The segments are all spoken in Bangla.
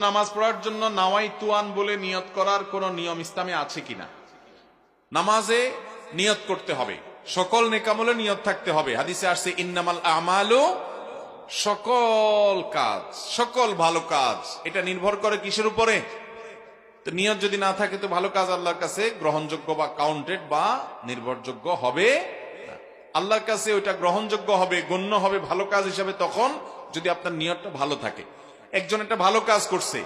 নামাজ পড়ার জন্য নাওয়াইতুয়ান বলে নিয়ত করার কোন নিয়ম ইসলামে আছে কিনা? নামাজে নিয়ত করতে হবে, সকল নেকামলে নিয়ত থাকতে হবে। হাদিসে আসছে ইন্নামাল আমালু, সকল কাজ, সকল ভালো কাজ। এটা নির্ভর করে কিসের উপরে? তো নিয়ত যদি না থাকে তো ভালো কাজ আল্লাহর কাছে গ্রহণযোগ্য বা কাউন্টেড বা নির্ভরযোগ্য হবে না। আল্লাহর কাছে ওইটা গ্রহণযোগ্য হবে, গণ্য হবে ভালো কাজ হিসাবে তখন যদি আপনার নিয়তটা ভালো থাকে। একজন একটা ভালো কাজ করছে,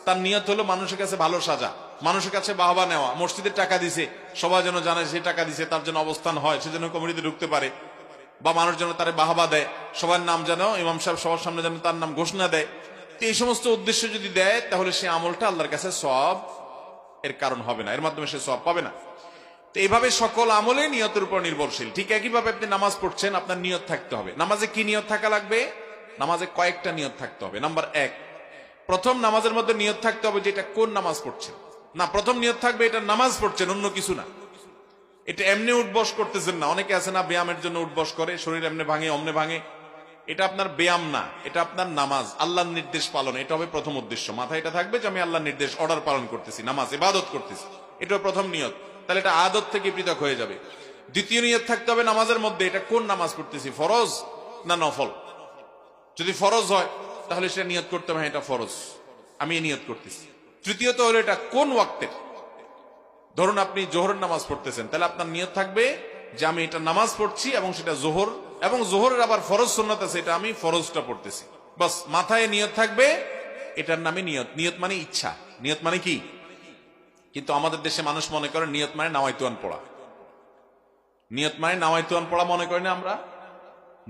তার নিয়ত হলো মানুষের কাছে ভালো সাজা, মানুষের কাছে বাহবা নেওয়া, মসজিদের টাকা দিছে, সবাই যেন জানে সে টাকা দিছে, তার জন্য অবস্থান হয়, সেজন্য কমিটিতে ঢুকতে পারে, বা মানুষ যেন তার বাহবা দেয়, সবার নাম যেন ইমাম সাহেব সবার সামনে যেন তার নাম ঘোষণা দেয়। তো এই সমস্ত উদ্দেশ্য যদি দেয় তাহলে সে আমলটা আল্লাহর কাছে সওয়াব এর কারণ হবে না, এর মাধ্যমে সে সওয়াব পাবে না। তো এইভাবে সকল আমলে নিয়তের উপর নির্ভরশীল। ঠিক একইভাবে আপনি নামাজ পড়ছেন, আপনার নিয়ত থাকতে হবে। নামাজে কি নিয়ত থাকা লাগবে? নামাজে কয়েকটা নিয়ত থাকতে হবে। নাম্বার এক, প্রথম নামাজের মধ্যে নিয়ত থাকতে হবে যে এটা কোন নামাজ পড়ছেন। না, প্রথম নিয়ত থাকবে এটা নামাজ পড়ছেন, অন্য কিছু না। এটা এমনি উঠবস করতেছেন না। অনেকে আছে না ব্যায়ামের জন্য উঠবস করে, শরীর এমনি ভাঙে অমনে ভাঙে। এটা আপনার ব্যায়াম না, এটা আপনার নামাজ, আল্লাহর নির্দেশ পালন। এটা হবে প্রথম উদ্দেশ্য। মাথায় এটা থাকবে যে আমি আল্লাহর নির্দেশ, অর্ডার পালন করতেছি, নামাজ ইবাদত করতেছি। এটা প্রথম নিয়ত। তাহলে এটা আদত থেকে পৃথক হয়ে যাবে। দ্বিতীয় নিয়ত থাকতে হবে নামাজের মধ্যে এটা কোন নামাজ পড়তেছি, ফরজ না নফল। যদি ফরজ হয় তাহলে সেটা নিয়ত করতে হবে এটা ফরজ, আমি নিয়ত করতেছি। তৃতীয়ত হলো এটা কোন ওয়াক্তের। ধরুন আপনি জোহরের নামাজ পড়তেছেন, তাহলে আপনার নিয়ত থাকবে যে আমি এটা নামাজ পড়ছি এবং সেটা জোহর, এবং জোহরের আবার ফরজ সুন্নাত আছে, এটা আমি ফরজটা পড়তেছি। বাস মাথায় নিয়ত থাকবে, এটার নামে নিয়ত। নিয়ত মানে ইচ্ছা, নিয়ত মানে কি? কিন্তু আমাদের দেশে মানুষ মনে করে নিয়ত মানে নাওয়াইতুয়ান পড়া। নিয়ত মানে নাওয়াইতুয়ান পড়া মনে করি না আমরা।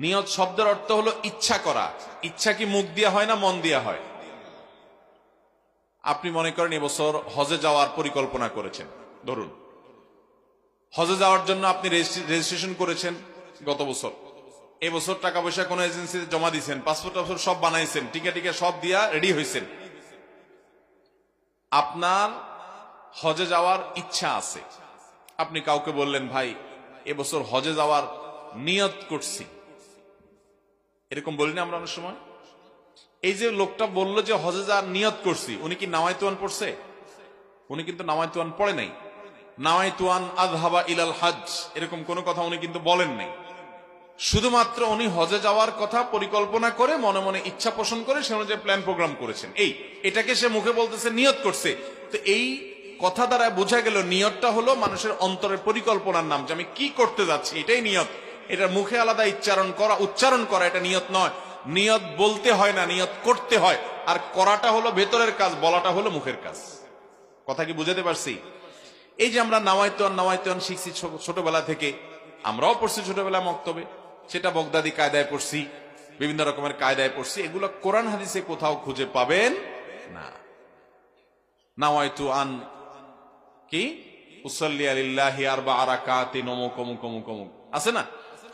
নিয়ত শব্দের অর্থ হলো ইচ্ছা করা। ইচ্ছা কি মুখ দিয়া হয় না মন দিয়া হয়? আপনি মনে করেন এবছর হজে যাওয়ার পরিকল্পনা করেছেন, ধরুন হজে যাওয়ার জন্য আপনি রেজিস্ট্রেশন করেছেন গত বছর। এবছর টাকা পয়সা কোন এজেন্সিতে জমা দিয়েছেন, পাসপোর্ট টাসপোর্ট সব বানাইছেন, টিকা টিকা সব দিয়া রেডি হয়েছেন। আপনার হজে যাওয়ার ইচ্ছা আছে। আপনি কাউকে বললেন, ভাই এবছর হজে যাওয়ার নিয়ত করছি। এরকম বলি না আমরা অনেক সময়? এই যে লোকটা বললো যে হজে যাওয়ার নিয়ত করছি, উনি কি নাওয়াইতুয়ান পড়ছে? উনি কিন্তু নাওয়াইতুয়ান পড়ে নাই। নাওয়াইতুয়ান আযহাবা ইলাল হজ এরকম কোন কথা উনি কিন্তু বলেন নাই। শুধুমাত্র উনি হজে যাওয়ার কথা পরিকল্পনা করে মনে মনে ইচ্ছা পোষণ করে সে অনুযায়ী প্ল্যান প্রোগ্রাম করেছেন। এটাকে সে মুখে বলতেছে নিয়ত করছে। তো এই কথা দ্বারা বোঝা গেল নিয়তটা হলো মানুষের অন্তরের পরিকল্পনার নাম, যে আমি কি করতে যাচ্ছি, এটাই নিয়ত। এটা মুখে আলাদা উচ্চারণ করা এটা নিয়ত নয়। নিয়ত বলতে হয় না, নিয়ত করতে হয়। আর করাটা হলো ভেতরের কাজ, বলাটা হলো মুখের কাজ। কথা কি বুঝাতে পারছি? এই যে আমরা নাওয়াইতুয়ান শিখছি ছোটবেলা থেকে, আমরাও পড়ছি ছোটবেলা মক্তবে, সেটা বগদাদি কায়দায় পড়ছি, বিভিন্ন রকমের কায়দায় পড়ছি। এগুলো কোরআন হাদিসে কোথাও খুঁজে পাবেন না। নাওয়াইতুয়ান কি উসাল্লি লিল্লাহি আরবা'a রাকাতিন অমুক অমুক অমুক অমুক আছে না?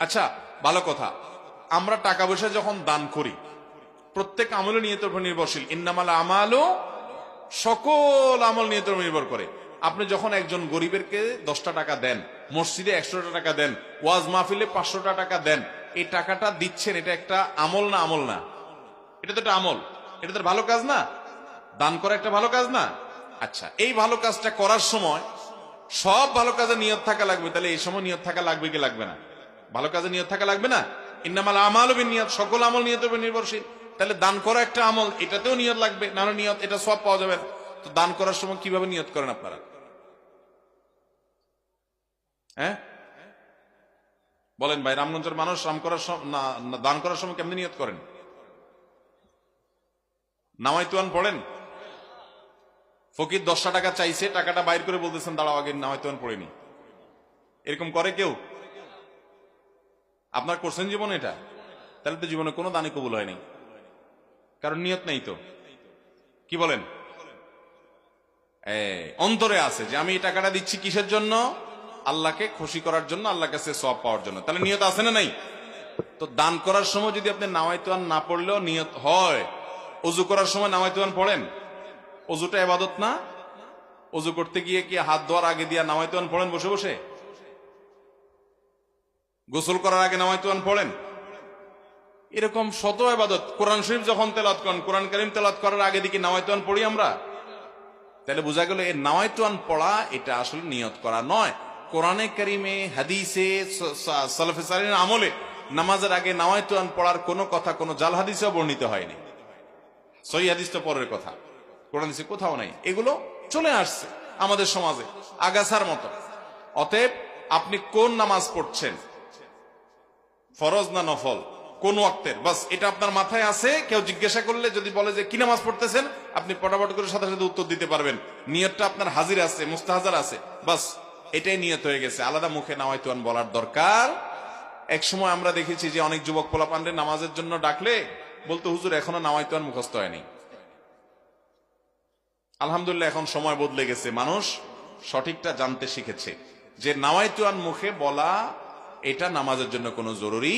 আচ্ছা, ভালো কথা। আমরা টাকা পয়সা যখন দান করি, প্রত্যেক আমল নিয়তের উপর নির্ভরশীল। ইন্নামাল আমালু, সকল আমল নিয়তের উপর নির্ভর করে। আপনি যখন একজন গরিবেরকে 10টা টাকা দেন, মসজিদে 100টা টাকা দেন, ওয়াজ মাহফিলে 500টা টাকা দেন, এই টাকাটা দিচ্ছেন, এটা একটা আমল না? আমল না? এটা তো একটা আমল, এটা তো ভালো কাজ না? দান করা একটা ভালো কাজ না? আচ্ছা, এই ভালো কাজটা করার সময় সব ভালো কাজে নিয়ত থাকা লাগবে। তাহলে এই সময় নিয়ত থাকা লাগবে কি লাগবে না? ভালো কাজে নিয়ত থাকা লাগবে না? ইন্নামাল আমালু বিন্নিয়াত, সকল আমল নিয়তের উপর নির্ভরশীল। তাহলে দান করা একটা আমল, এটাতেও নিয়ত লাগবে, না নিয়ত এটা সব পাওয়া যাবে না। তো দান করার সময় কিভাবে নিয়ত করেন আপনারা? হ্যাঁ বলেন ভাই, রামগঞ্জের মানুষ দান করার সময় কেমনি নিয়ত করেন? নাওয়াইতুয়ান পড়েন? ফকির 10টা টাকা চাইছে, টাকাটা বাইর করে বলতেছেন দাঁড়াও আগে নাওয়াইতুয়ান পড়েনি। এরকম করে কেউ? আপনার করছেন জীবনে এটা? তাহলে তো জীবনে কোনো দানই কবুল হয়নি, কারণ নিয়ত নেই। তো কি বলেন? অন্তরে আছে যে আমি এই টাকাটা দিচ্ছি কিসের জন্য? আল্লাহকে খুশি করার জন্য, আল্লাহর কাছে সওয়াব পাওয়ার জন্য। তাহলে নিয়ত আছে না নাই? তো দান করার সময় যদি আপনি নাওয়াইতুয়ান না পড়লেও নিয়ত হয়। ওযু করার সময় নাওয়াইতুয়ান পড়েন? ওযুটা ইবাদত না? ওযু করতে গিয়ে কি হাত ধোয়ার আগে দিয়া নাওয়াইতুয়ান পড়েন বসে বসে? গোসল করার আগে নাওয়াইতুয়ান পড়েন? এরকম শত ইবাদত, কোরআন শরীফ যখন তেলাওয়াত করেন, কোরআন কারীম তেলাওয়াত করার আগে দিকে নাওয়াইতুয়ান পড়ি আমরা, তাহলে বোঝা গেল এই নাওয়াইতুয়ান পড়া এটা আসলে নিয়ত করা নয়। কোরআনে কারিমে, হাদিসে, সালাফে সালিহিনের আমলে নামাজের আগে নাওয়াইতুয়ান পড়ার কোনো কথা কোনো জাল হাদিসেও বর্ণিত হয়নি। সহিহ হাদিস তো পরের কথা, কোরআন হাদিসে কোথাও নাই। এগুলো চলে আসছে আমাদের সমাজে আগাছার মতো। অতএব আপনি কোন নামাজ পড়ছেন, ফরজ না নফল, কোন ওয়াক্তের, বাস এটা আপনার মাথায় আছে। কেউ জিজ্ঞাসা করলে যদি বলে যে কি নামাজ পড়তেছেন, আপনি পটাপট করে সাথে সাথে উত্তর দিতে পারবেন। নিয়তটা আপনার হাজির আছে, মুস্তাহাজার আছে, বাস এটাই নিয়ত হয়ে গেছে। আলাদা মুখে নাওয়াইতুয়ান বলার দরকার। এক সময় আমরা দেখেছি যে অনেক যুবক পোলাপানরে নামাজের জন্য ডাকলে বলতো, হুজুর এখনো নাওয়াইতুয়ান মুখস্থ হয়নি। আলহামদুলিল্লাহ এখন সময় বদলে গেছে, মানুষ সঠিকটা জানতে শিখেছে যে নাওয়াইতুয়ান মুখে বলা এটা নামাজের জন্য কোনো জরুরি